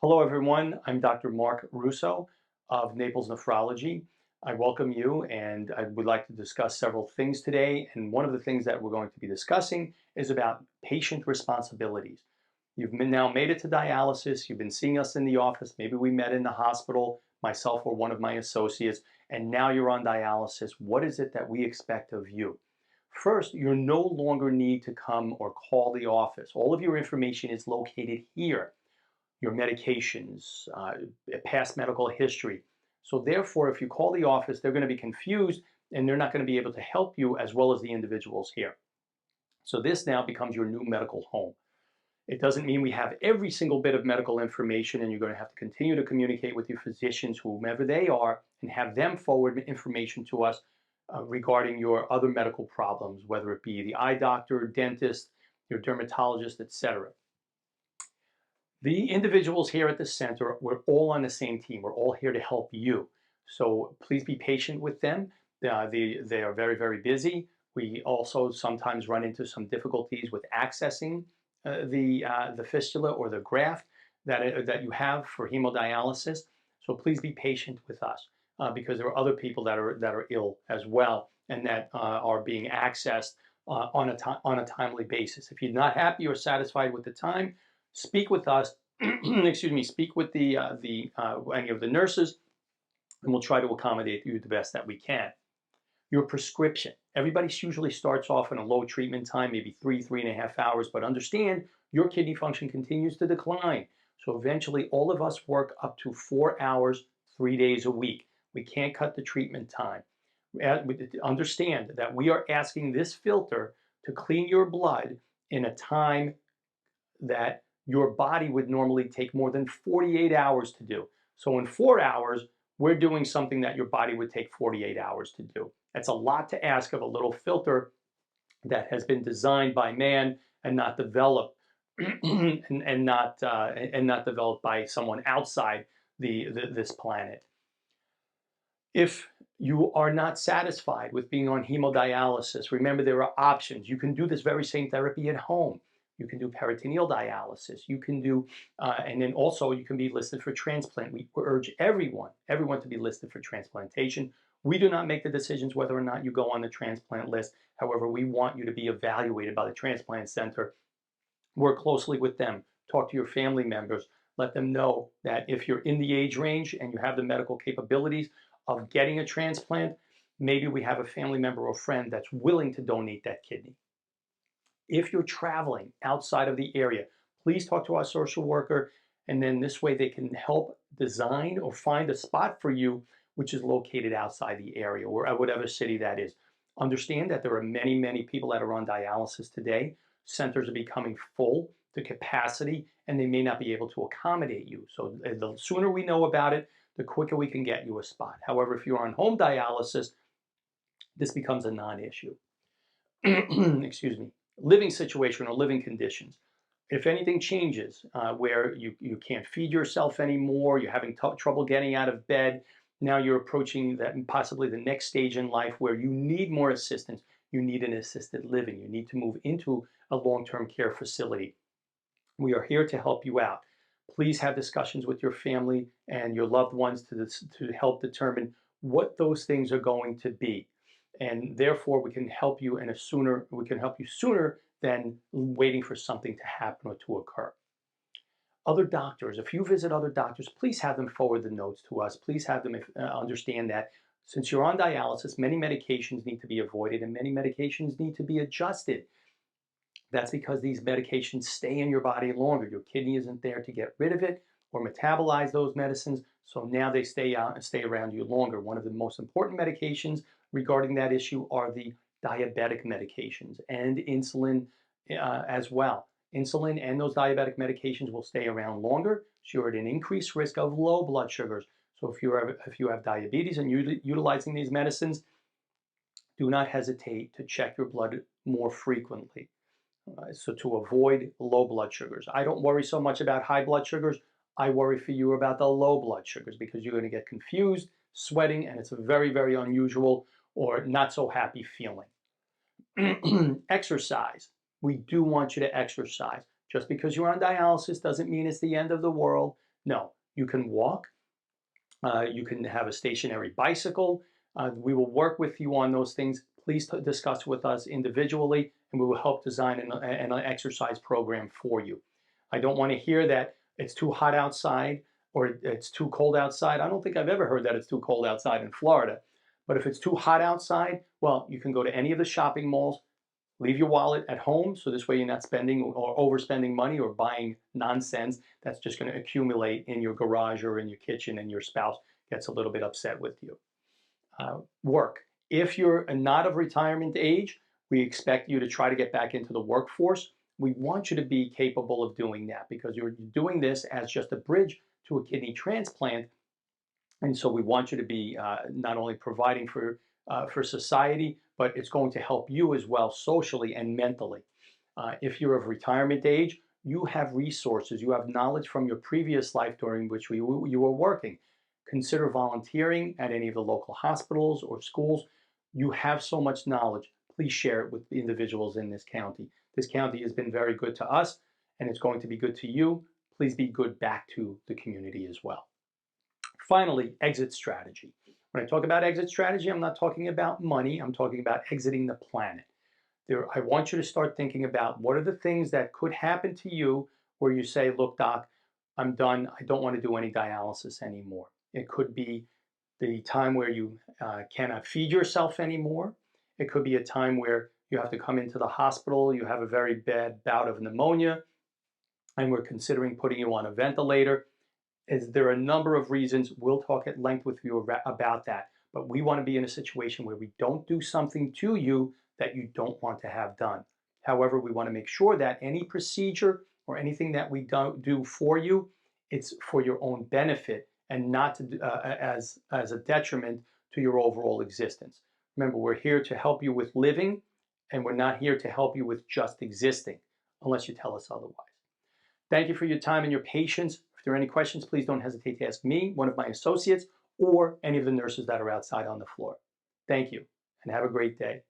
Hello, everyone. I'm Dr. Mark Russo of Naples Nephrology. I welcome you, and I would like to discuss several things today. And one of the things that we're going to be discussing is about patient responsibilities. Now made it to dialysis. You've been seeing us in the office. Maybe we met in the hospital, myself or one of my associates, and now you're on dialysis. What is it that we expect of you? First, you no longer need to come or call the office. All of your information is located here, your medications, past medical history. So therefore, if you call the office, they're going to be confused and they're not going to be able to help you as well as the individuals here. So this now becomes your new medical home. It doesn't mean we have every single bit of medical information, and you're going to have to continue to communicate with your physicians, whomever they are, and have them forward information to us regarding your other medical problems, whether it be the eye doctor, dentist, your dermatologist, etc. The individuals here at the center, we're all on the same team. We're all here to help you. So please be patient with them. They are very, very busy. We also sometimes run into some difficulties with accessing the fistula or the graft that you have for hemodialysis. So please be patient with us because there are other people that are ill as well and that are being accessed on a timely basis. If you're not happy or satisfied with the time, speak with us. Excuse me. Speak with any of the nurses, and we'll try to accommodate you the best that we can. Your prescription. Everybody usually starts off in a low treatment time, maybe 3.5 hours, but understand your kidney function continues to decline. So eventually all of us work up to 4 hours, 3 days a week. We can't cut the treatment time. Understand that we are asking this filter to clean your blood in a time that your body would normally take more than 48 hours to do. So in 4 hours, we're doing something that your body would take 48 hours to do. That's a lot to ask of a little filter that has been designed by man and not developed and not developed by someone outside this planet. If you are not satisfied with being on hemodialysis, remember there are options. You can do this very same therapy at home. You can do peritoneal dialysis. You can do, and then also you can be listed for transplant. We urge everyone to be listed for transplantation. We do not make the decisions whether or not you go on the transplant list. However, we want you to be evaluated by the transplant center. Work closely with them. Talk to your family members. Let them know that if you're in the age range and you have the medical capabilities of getting a transplant, maybe we have a family member or friend that's willing to donate that kidney. If you're traveling outside of the area, please talk to our social worker, and then this way they can help design or find a spot for you which is located outside the area or at whatever city that is. Understand that there are many, many people that are on dialysis today. Centers are becoming full to capacity, and they may not be able to accommodate you. So the sooner we know about it, the quicker we can get you a spot. However, if you're on home dialysis, this becomes a non-issue. Excuse me. Living situation or living conditions. If anything changes where you can't feed yourself anymore, you're having trouble getting out of bed, now you're approaching that possibly the next stage in life where you need more assistance. You need an assisted living. You need to move into a long-term care facility. We are here to help you out. Please have discussions with your family and your loved ones to help determine what those things are going to be. And therefore we can help you sooner than waiting for something to happen or to occur. Other doctors, if you visit other doctors, please have them forward the notes to us. Please have them understand that since you're on dialysis, many medications need to be avoided and many medications need to be adjusted. That's because these medications stay in your body longer. Your kidney isn't there to get rid of it or metabolize those medicines, so now they stay out and stay around you longer. One of the most important medications regarding that issue are the diabetic medications and insulin as well. Insulin and those diabetic medications will stay around longer, so you're at an increased risk of low blood sugars. So if you have diabetes and you're utilizing these medicines, do not hesitate to check your blood more frequently. So to avoid low blood sugars. I don't worry so much about high blood sugars. I worry for you about the low blood sugars because you're going to get confused, sweating, and it's a very, very unusual or not so happy feeling. Exercise. We do want you to exercise. Just because you're on dialysis doesn't mean it's the end of the world. No, you can walk. You can have a stationary bicycle. We will work with you on those things. Please discuss with us individually, and we will help design an exercise program for you. I don't want to hear that it's too hot outside or it's too cold outside. I don't think I've ever heard that it's too cold outside in Florida. But if it's too hot outside, well, you can go to any of the shopping malls, leave your wallet at home, so this way you're not spending or overspending money or buying nonsense that's just going to accumulate in your garage or in your kitchen, and your spouse gets a little bit upset with you. Work. If you're not of retirement age, we expect you to try to get back into the workforce. We want you to be capable of doing that because you're doing this as just a bridge to a kidney transplant. And so we want you to be not only providing for society, but it's going to help you as well socially and mentally. If you're of retirement age, you have resources, you have knowledge from your previous life during which you were working. Consider volunteering at any of the local hospitals or schools. You have so much knowledge. Please share it with the individuals in this county. This county has been very good to us, and it's going to be good to you. Please be good back to the community as well. Finally, exit strategy. When I talk about exit strategy, I'm not talking about money. I'm talking about exiting the planet. I want you to start thinking about what are the things that could happen to you where you say, look, doc, I'm done. I don't want to do any dialysis anymore. It could be the time where you cannot feed yourself anymore. It could be a time where you have to come into the hospital. You have a very bad bout of pneumonia, and we're considering putting you on a ventilator. There are a number of reasons. We'll talk at length with you about that. But we want to be in a situation where we don't do something to you that you don't want to have done. However, we want to make sure that any procedure or anything that we don't do for you, it's for your own benefit and not to, as a detriment to your overall existence. Remember, we're here to help you with living, and we're not here to help you with just existing, unless you tell us otherwise. Thank you for your time and your patience. If there are any questions, please don't hesitate to ask me, one of my associates, or any of the nurses that are outside on the floor. Thank you, and have a great day.